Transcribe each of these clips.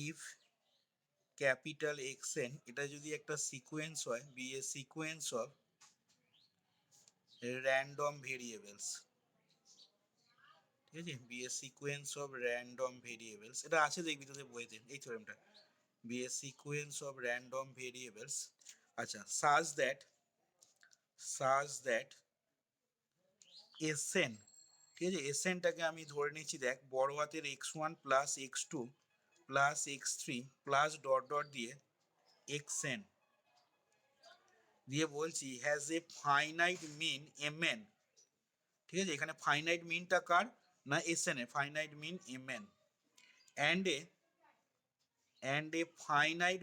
If capital x N এটা যদি একটা সিকোয়েন্স হয়, be a sequence of random variables, ঠিক আছে, be a sequence of random variables, এটা আছে দেখবি তোদের বইতে এই থিওরেমটা, be a sequence of random variables. আচ্ছা, সাজ দ্যাট এসএন, ঠিক আছে, এসএনটাকে আমি ধরে নিচ্ছি, দেখ বড় হাতের x1 plus x2 plus x3 plus dot dot দিয়ে xn দিয়ে বলছি has a finite mean mn, ঠিক আছে, এখানে ফাইনাইট মিনটা কার না এসএন এর, finite mean mn and a finite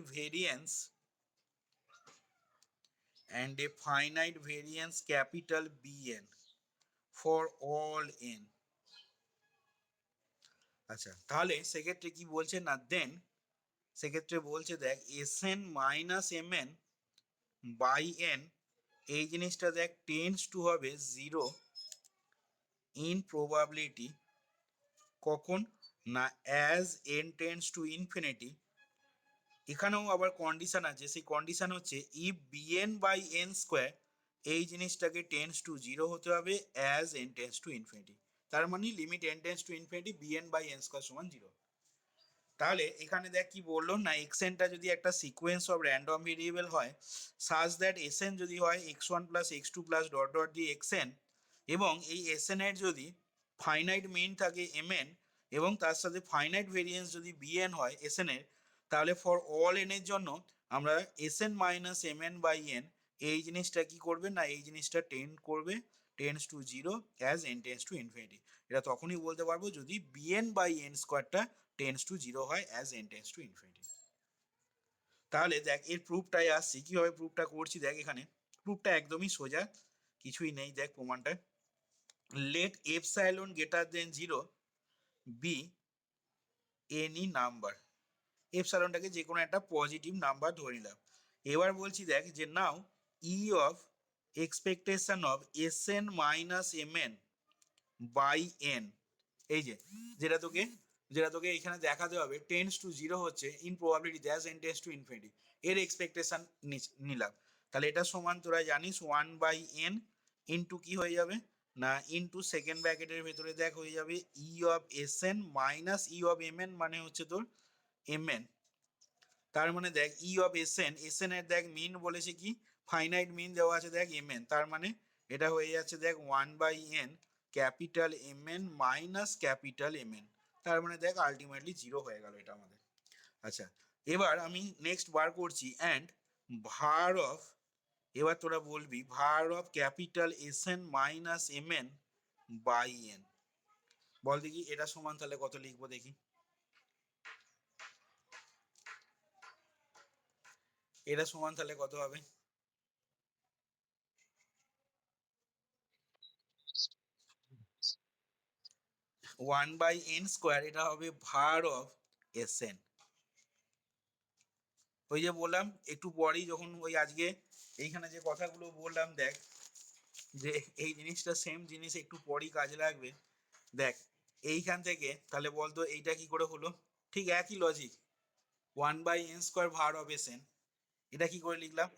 variance capital bn for all n। আচ্ছা, তাহলে সেক্ষেত্রে কি বলছে না, দেন সেক্ষেত্রে বলছে দেখ SN minus mn by n, এই জিনিসটা দেখ টেন্স টু হবে 0 ইন প্রবাবিলিটি, কখন না as n tends to infinity. এখানেও আবার কন্ডিশন আছে, সেই কন্ডিশন হচ্ছে if bn by n square, এই জিনিসটাকে টেন্স টু 0 হতে হবে as n tends to infinity, তার মানে limit n tends to infinity bn by n square সমান 0। তাহলে এখানে দেখ কি বললো না, এক্সএনটা যদি একটা সিকোয়েন্স অফ র্যান্ডম ভেরিয়েবল হয়, সাজ দ্যাট এসএন যদি হয় x1 plus x2 plus dot dot দিয়ে xn, এবং এই এসএন এর যদি ফাইনাইট মিন থাকে mn এবং তার সাথে ফাইনাইট ভেরিয়েন্স যদি bn হয় এসএন এর, তাহলে ফর অল এন এর জন্য আমরা SN minus mn by n, এই জিনিসটা কি করবে না, এই জিনিসটা tends to 0 as n tends to infinity. এটা তখনই বলতে পারবো যদি bn বাই n স্কোয়ারটা টেন্স টু 0 হয় as n tends to infinity. তাহলে দেখ এর প্রুফটাই আসছি, কিভাবে প্রুফটা করছি দেখ, এখানে প্রুফটা একদমই সোজা, কিছুই নেই, দেখ প্রমাণটা, let epsilon greater than 0 be any number, এপসাইলনটাকে যে কোনো একটা পজিটিভ নাম্বার ধরে নিলাম। এবার বলছি দেখ যে now E of expectation of S N minus M N by N, এই যে যেটা তোকে এখানে দেখাতে হবে টেন্স টু 0 হচ্ছে in probability দ্যাজ N tends to infinity, এর এক্সপেকটেশন নিলাম। তাহলে এটা সমান তোরা জানিস 1/n ইন্টু কি হয়ে যাবে না ইন্টু সেকেন্ড ব্র্যাকেটের ভেতরে দেখ হয়ে যাবে E of S N minus E of M N, মানে হচ্ছে তোর এম এন। তার মানে দেখ ই অফ এস এন এর দেখ মিন বলেছে কি ফাইনাইট মিন দেওয়া আছে দেখ এম এন, তার মানে এটা হয়ে যাচ্ছে দেখ 1/n capital M N minus capital M N, তার মানে দেখ আলটিমেটলি 0 হয়ে গেল এটা আমাদের। আচ্ছা, এবার আমি নেক্সট বার করছি অ্যান্ড ভার অফ, এবার তোরা বলবি var of capital S N minus M N by N, বল দেখি এটা সমান তাহলে কত লিখবো দেখি, এটা সমান তাহলে কত হবে, 1/n স্কোয়ার, এটা হবে ভার অফ এস এন। ওই যে বললাম একটু পরেই যখন ওই আজকে এইখানে যে কথাগুলো বললাম দেখ, যে এই জিনিসটা সেম জিনিস একটু পরেই কাজে লাগবে। দেখ এইখান থেকে তাহলে বলতো এইটা কি করে হলো, ঠিক একই লজিক, 1/n স্কোয়ার ভার অফ এস এন, এটা কি করে লিখলাম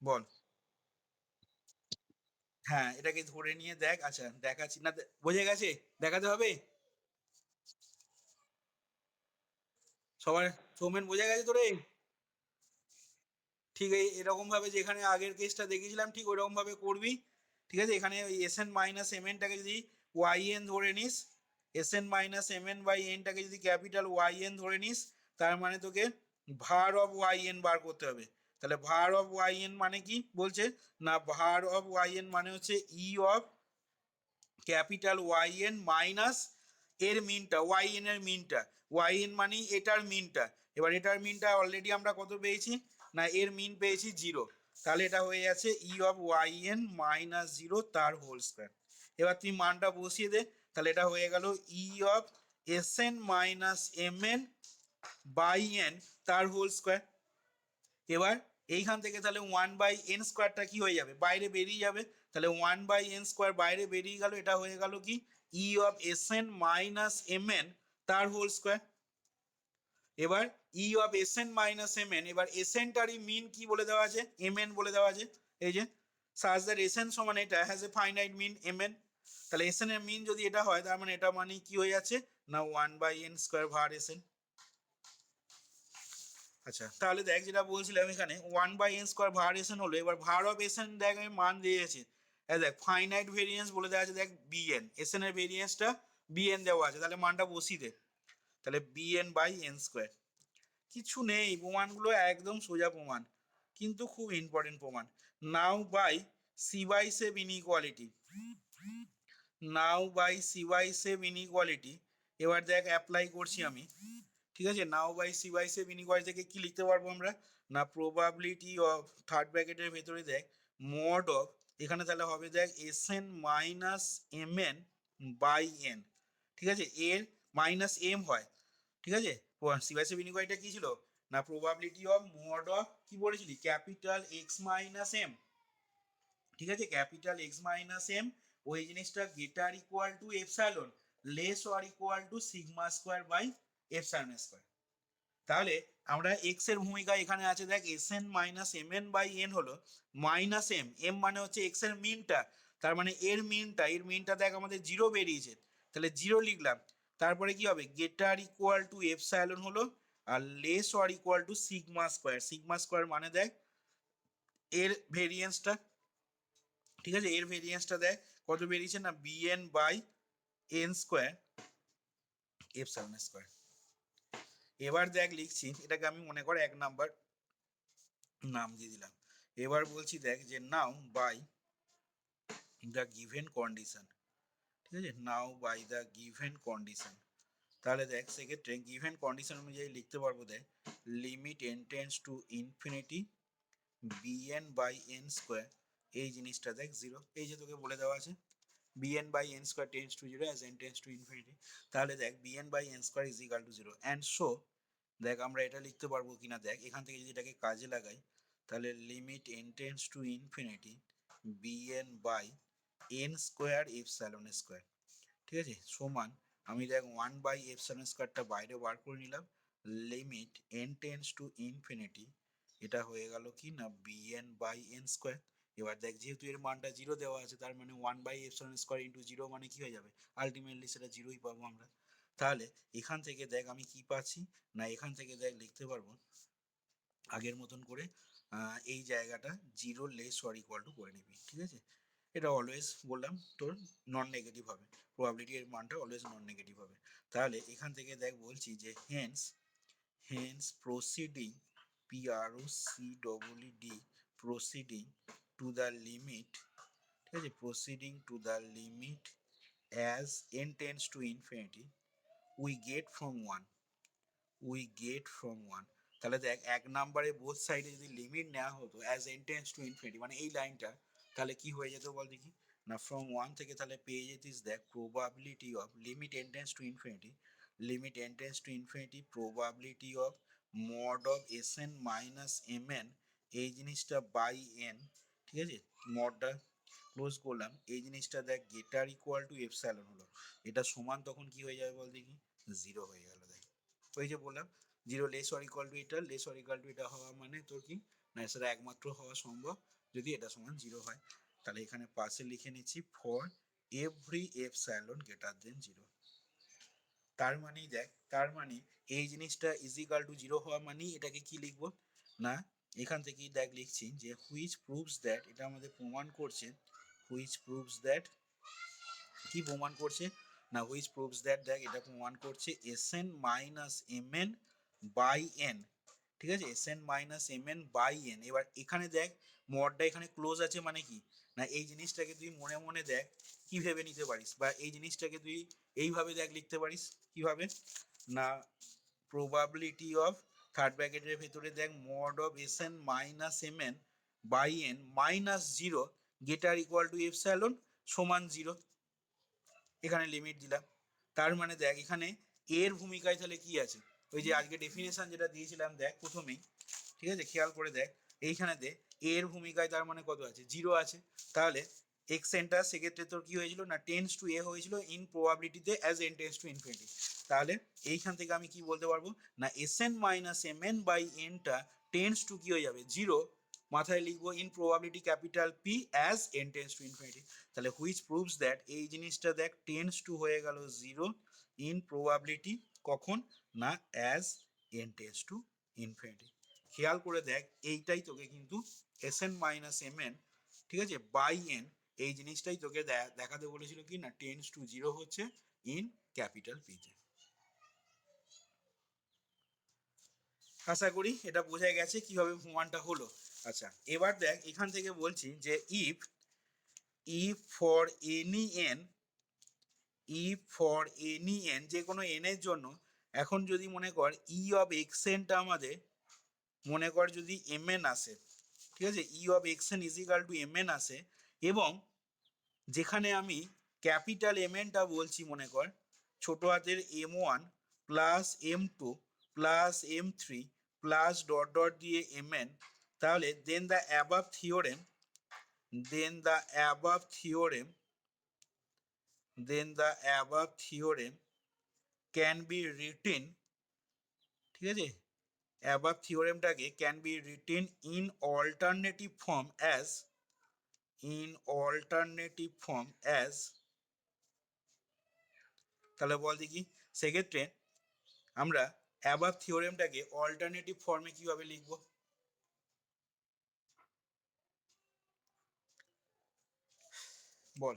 বল। হ্যাঁ, এটাকে ধরে নিয়ে দেখ, আচ্ছা দেখাচ্ছি না, বোঝা গেছে, দেখাতে হবে সবার, সৌমেন বোঝা গেছে তোরে, ঠিক এরকম ভাবে যেখানে আগের কেসটা দেখিয়েছিলাম ঠিক ওইরকম ভাবে করবি, ঠিক আছে। এখানে ওই এস এন মাইনাস এম এনটাকে যদি ওয়াই এন ধরে নিস, S N minus M N by এনটাকে যদি ক্যাপিটাল ওয়াই এন ধরে নিস, তার মানে তোকে ভার অফ ওয়াই এন বার করতে হবে। তাহলে ভার অফ ওয়াই এন মানে কি বলছে না, ভার অফ ওয়াই এন মানে হচ্ছে E of capital Y N minus এর মিনটা, ওয়াই এন এর মিনটা, ওয়াই এন মানেই এটার মিনটা, এবার এটার মিনটা অলরেডি আমরা কত পেয়েছি না এর মিন পেয়েছি 0, তাহলে এটা হয়ে যাচ্ছে E of Y N minus 0 তার হোল স্কোয়ার। এবার তুই মানটা বসিয়ে দে, তাহলে এটা হয়ে গেল E of S N minus M N by N তার হোল স্কোয়ার। এবার এইখান থেকে তাহলে 1/n স্কোয়ারটা কি হয়ে যাবে, বাইরে বেরিয়ে যাবে, তাহলে 1/n স্কোয়ার বাইরে বেরিয়ে গেল, এটা হয়ে গেল কি E of S N minus M N তার হোল স্কোয়ার। এবার E of S N minus M N, এবার এস এনটারই মিন কি বলে দেওয়া আছে, এম এন বলে দেওয়া আছে। এই যে সাজ দ্যাট এস এন সমান এটা has a finite mean M N, তাহলে এস এন এর মিন যদি এটা হয় তার মানে এটা মানে কি হয়ে যাচ্ছে না 1/n স্কোয়ার ভার এস এন। আচ্ছা তাহলে দেখ যেটা বলছিলাম এখানে 1/n স্কোয়ার ভার এস এন হলো, এবার ভার অফ এস এন দেখ আমি মান দিয়েছে, দেখ ফাইনাইট ভেরিয়েন্স বলে দেওয়া আছে, দেখ বিএন, এস এন এর ভেরিয়েন্সটা বিএন দেওয়া আছে, তাহলে মানটা বসিয়ে দে, তাহলে bn/n স্কোয়ার। কিছু নেই, প্রমাণগুলো একদম সোজা প্রমাণ, কিন্তু খুব ইম্পর্টেন্ট প্রমাণ। Now by Chebyshev inequality, now by Chebyshev inequality, এবার দেখ অ্যাপ্লাই করছি আমি, ঠিক আছে। Now by Chebyshev inequality থেকে কি লিখতে পারবো আমরা, না প্রবাবিলিটি অফ থার্ড ব্র্যাকেটের ভেতরে দেখ মড অফ, এখানে তাহলে হবে দেখ S N minus M N by N, ঠিক আছে, এর মাইনাস এম হয়, ঠিক আছে। সি বাই সেভ ইনইকুয়ালিটিটা কি ছিল, না প্রবাবিলিটি অফ মড অফ কি বলেছিলি ক্যাপিটাল এক্স মাইনাস এম, ঠিক আছে, ক্যাপিটাল এক্স মাইনাস এম, ওই জিনিসটা greater equal to epsilon less or equal to sigma square by epsilon square. তাহলে আমরা এক্স এর ভূমিকা এখানে আছে দেখ S N minus M N by N হলো মাইনাস এম, এম মানে হচ্ছে এক্স এর মিনটা, তার মানে এর মিনটা দেখ আমাদের জিরো বেরিয়েছে, তাহলে জিরো লিখলাম, তারপরে কি হবে গ্রেটার ইকুয়াল টু এপসাইলন হলো আর less or equal to sigma square, sigma square মানে দেখ এর ভেরিয়েন্সটা, ঠিক আছে, এর ভেরিয়েন্সটা দেখ কত বেরিয়েছে না bn/n স্কোয়ার এপসাইলন স্কোয়ার। এবার দেখ লিখছি এটাকে আমি মনে কর 1 নাম্বার নাম দিয়ে দিলাম। এবার বলছি দেখ যে নাও বাই দ্য গিভেন কন্ডিশন, ঠিক আছে, now by the given condition, তাহলে দেখ সেক্ষেত্রে গিভেন কন্ডিশন অনুযায়ী লিখতে পারবো দেখ limit n tends to infinity bn/n square, এই জিনিসটা দেখ জিরো, এই যে তোকে বলে দেওয়া আছে bn/n square tends to zero as n tends to infinity, তাহলে দেখ bn/n square is equal two zero and show, দেখ আমরা এটা লিখতে পারবো কিনা দেখ, এখান থেকে যদি এটাকে কাজে লাগাই তাহলে limit n tends to infinity bn/n square epsilon square, ঠিক আছে, সমান আমি দেখ 1/এপসাইলন স্কোয়ারটা বাইরে বার করে নিলাম, limit n tends to infinity, এটা হয়ে গেল কি না bn/n স্কোয়ার। এবার দেখ যেহেতু এর মানটা জিরো দেওয়া আছে তার মানে 1/এপসাইলন স্কোয়ার ইন্টু জিরো মানে কি হয়ে যাবে, আলটিমেটলি সেটা জিরোই পাবো আমরা। তাহলে এখান থেকে দেখ আমি কি পাচ্ছি, না এখান থেকে দেখ লিখতে পারবো আগের মতন করে এই জায়গাটা zero less or equal two করে নিবি, ঠিক আছে, এটা অলওয়েজ বললাম তোর নন নেগেটিভ হবে, প্রবাবিলিটি এর মানটা অলওয়েজ নন নেগেটিভ হবে। তাহলে এখান থেকে দেখ বলছি যে hence proceeding PROCEED proceeding to the limit, ঠিক আছে, proceeding to the limit as n tends to infinity we get from one, তাহলে দেখ 1 নম্বরে বোথ সাইডে যদি লিমিট নেওয়া হতো as n tends to infinity মানে এই লাইনটা, তাহলে কি হয়ে যেত বল দেখি, না ফ্রম ওয়ান থেকে তাহলে পেয়ে যেতিস দেখ probability of limit n tends to infinity, limit n tends to infinity probability of mod of S N minus M N, এই জিনিসটা বাই এন, ঠিক আছে, মডটা ক্লোজ করলাম, এই জিনিসটা দেখ গ্রেটার ইকুয়াল টু এপসাইলন হলো, এটা সমান তখন কি হয়ে যাবে বল দেখি জিরো হয়ে গেল, দেখ ওই যে বললাম zero less or equal two এটা, লেস অর ইকুয়াল টু এটা হওয়া মানে তোর কি না সেটা একমাত্র হওয়া সম্ভব যদি এটা সমান জিরো হয়, তাহলে এখানে পাশে লিখে নিচ্ছি for every epsilon greater then zero, তার মানে দেখ তার মানে এই জিনিসটা ইজ ইকাল টু জিরো হওয়া মানেই এটাকে কি লিখবো, না এখান থেকেই দেখ লিখছি যে হুইচ প্রুভস দ্যাট, এটা আমাদের প্রমাণ করছে হুইচ প্রুভস দ্যাট, কি প্রমাণ করছে না হুইচ প্রুভস দ্যাট, দেখ এটা প্রমাণ করছে S N minus M N by N, ঠিক আছে, S N minus M N by N. এবার এখানে দেখ মডটা এখানে ক্লোজ আছে মানে কি, না এই জিনিসটাকে তুই মনে মনে দেখ কি ভেবে নিতে পারিস, বা এই জিনিসটাকে তুই এইভাবে দেখ লিখতে পারিস কিভাবে, না প্রবাবিলিটি অফ থার্ড ব্র্যাকেটের ভেতরে দেখ mod of S N minus M N by N minus zero greater equal to epsilon সমান জিরো, এখানে লিমিট দিলাম, তার মানে দেখ এখানে এর ভূমিকায় তাহলে কি আছে, ওই যে আজকে ডেফিনেশন যেটা দিয়েছিলাম দেখ প্রথমেই, ঠিক আছে, খেয়াল করে দেখ এইখানে দে এর ভূমিকায় তার মানে কত আছে জিরো আছে, তাহলে এক্স এনটা সেক্ষেত্রে তোর কি হয়েছিল না টেন্স টু এ হয়েছিল ইন প্রবাবিলিটিতে as N tends to infinity. তাহলে এইখান থেকে আমি কি বলতে পারবো না S N minus M N by এনটা টেন্স টু কি হয়ে যাবে জিরো, মাথায় লিখবো in probability capital P as N tends to infinity. তাহলে হুইচ প্রুভস দ্যাট এই জিনিসটা দেখ টেন্স টু হয়ে গেল জিরো ইন প্রবাবিলিটি কখন না as N tends to infinity. খেয়াল করে দেখ এইটাই তোকে কিন্তু S N minus M N ঠিক আছে বাই এন এই জিনিসটাই তোকে দেখাতে বলেছিল কি না টেন্স টু জিরো হচ্ছে ইন ক্যাপিটাল পিতে। আশা করি এটা বোঝা গেছে কিভাবে প্রমাণটা হলো। আচ্ছা এবার দেখ এখান থেকে বলছি যে ইফ ফর এনি এন যে কোনো এন এর জন্য এখন যদি মনে কর ই অফ এক্স এনটা আমাদের মনে কর যদি এম এন আসে, ঠিক আছে, E of X N is equal to M N আসে এবং যেখানে আমি ক্যাপিটাল এম এনটা বলছি মনে কর ছোট হাতের M one plus M two plus M three plus dot dot দিয়ে এম এন, তাহলে then the above theorem can be written, ঠিক আছে, অ্যাবাভ থিওরেমটাকে can be written in alternative form as তাহলে বল দেখি সেক্ষেত্রে আমরা অ্যাবাভ থিওরেমটাকে অল্টারনেটিভ ফর্মে কিভাবে লিখব? বল।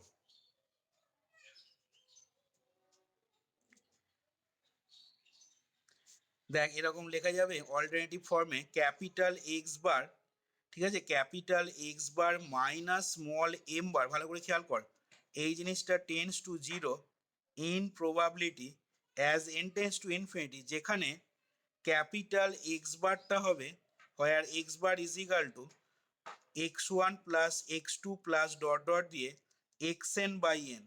দেখ এরকম লেখা যাবে অল্টারনেটিভ ফর্মে ক্যাপিটাল এক্স বার, ঠিক আছে, capital X bar minus small M bar, ভালো করে খেয়াল কর এই জিনিসটা tends to zero in probability as N tends to infinity, যেখানে ক্যাপিটাল এক্স বারটা হবে where X bar is equal to X one plus X two plus dot dot দিয়ে এক্স এন বাই এন।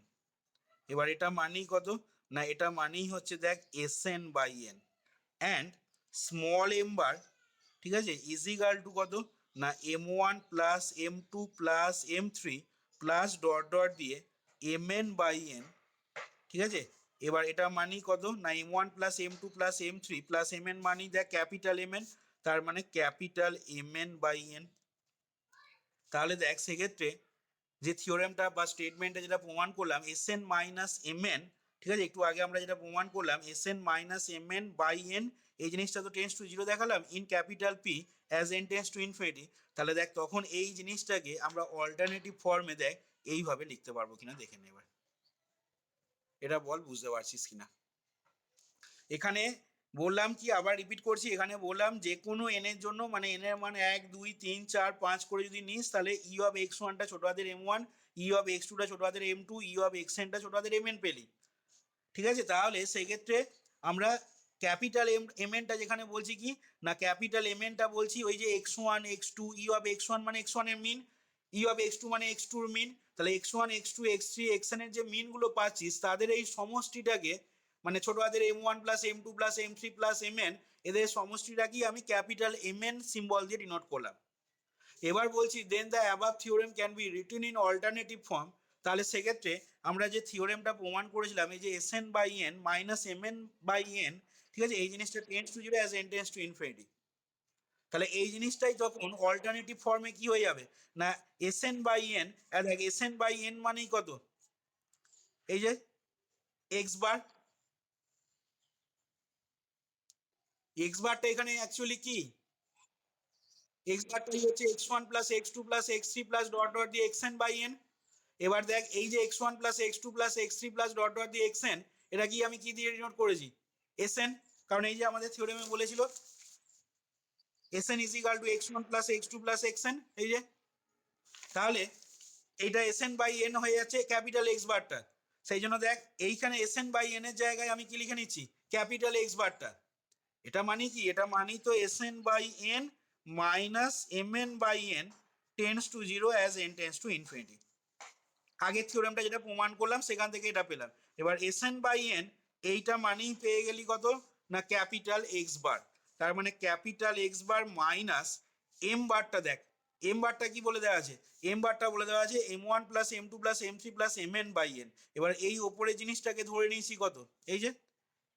এবার এটা মানেই কত না এটা মানেই হচ্ছে দেখ S N by N and small M bar, ঠিক আছে, ইজ ইকাল টু কত না M one plus M two plus M three plus dot dot দিয়ে এম এন বাই এন, ঠিক আছে। এবার এটা মানি কত না M one plus M two plus M three plus M N মানি দেখ ক্যাপিটাল এম এন, তার মানে capital M N by N. তাহলে দেখ সেক্ষেত্রে যে থিওরেমটা বা স্টেটমেন্টে যেটা প্রমাণ করলাম S N minus M N, ঠিক আছে, একটু আগে আমরা যেটা প্রমাণ করলাম S N minus M N by N এই জিনিসটা তো টেন্স টু জিরো দেখালাম in capital P as N tends to infinity. তাহলে দেখ তখন এই জিনিসটাকে আমরা অল্টারনেটিভ ফর্মে দেখ এইভাবে লিখতে পারবো কিনা দেখে নে এবার, এটা বল বুঝতে পারছিস কিনা। এখানে বললাম কি আবার রিপিট করছি, এখানে বললাম যে কোনো এন এর জন্য মানে এন এর মান 1 2 3 4 5 করে যদি নিস তাহলে ই অফ এক্স ওয়ানটা ছোট হাতের M one, E of X টুটা ছোট হাতের M two, E of X এনটা ছোট হাতের এম এন পেলি, ঠিক আছে। তাহলে সেই ক্ষেত্রে আমরা ক্যাপিটাল এম এনটা যেখানে বলছি কি না ক্যাপিটাল এম এনটা বলছি ওই যে X one X two, E of X one মানে এক্স ওয়ানের mean, E of X two মানে এক্স টুর মিন, তাহলে X one X two X three X N এর যে মিনগুলো পাচ্ছিস তাদের এই সমষ্টিটাকে মানে ছোট হাতের M one plus M two plus M three plus M N এদের সমষ্টিটাকেই আমি ক্যাপিটাল এম এন সিম্বল দিয়ে ডিনোট করলাম। এবার বলছি then the above theorem can be written in alternative form, তাহলে সেক্ষেত্রে আমরা যে থিওরেমটা প্রমাণ করেছিলাম এই যে S N by N minus M N by N, ঠিক আছে, এই জিনিসটা tends to zero as N tends to infinity, তাহলে এই জিনিসটাই তখন অল্টারনেটিভ ফর্মে কি হয়ে যাবে না এস এন বাই এন, দেখ এস এন বাই এন মানেই কত এই যে এক্স বার, এক্স বারটা এখানে অ্যাকচুয়ালি কি এক্স বারটাই হচ্ছে X one plus X two plus X three plus dot dot দিয়ে এক্স এন বাই এন। এবার দেখ এই যে X one plus X two plus X three plus dot dot দিয়ে এক্স এন এটা কি আমি কি দিয়ে ডিনোট করেছি এস এন, কারণ এই যে আমাদের থিওরেমে বলেছিল S N is equal to X one plus X two plus X N, এই যে তাহলে এইটা এস এন বাই এন হয়ে যাচ্ছে ক্যাপিটাল এক্স বারটা, সেই জন্য দেখ এইখানে এস এন বাই এন এর জায়গায় আমি কি লিখে নিচ্ছি ক্যাপিটাল এক্স বারটা, এটা মানে কি এটা মানি তো S N by N minus M N by N tends to zero as N tends to infinity. আগের থিওরেমটা যেটা প্রমাণ করলাম সেখান থেকে এটা পেলাম। এবার এস এন বাই এন এইটা মানেই পেয়ে গেলি কত না ক্যাপিটাল এক্স বার, তার মানে capital X bar minus M বারটা দেখ এম বারটা কি বলে দেওয়া আছে? এম বারটা বলে দেওয়া আছে m1 plus m2 plus m3 plus mn by n। এবার এই ওপরে জিনিসটাকে ধরে নিয়েছি কত, এই যে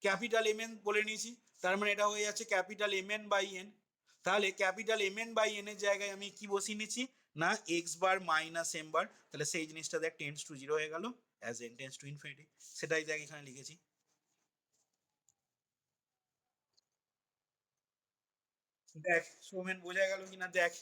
ক্যাপিটাল mn বলে নিয়েছি, তার মানে এটা হয়ে যাচ্ছে ক্যাপিটাল mn বাই n। তাহলে ক্যাপিটাল mn বাই n এর জায়গায় আমি কি বসিয়ে নিচ্ছি না x বার মাইনাস m বার, তাহলে সেই জিনিসটা দেখ টেন্স টু জিরো হয়ে গেল as n tends to infinity, সেটাই দেখ এখানে লিখেছি। দেখ সৌমেন বোঝা গেল কিনা দেখ।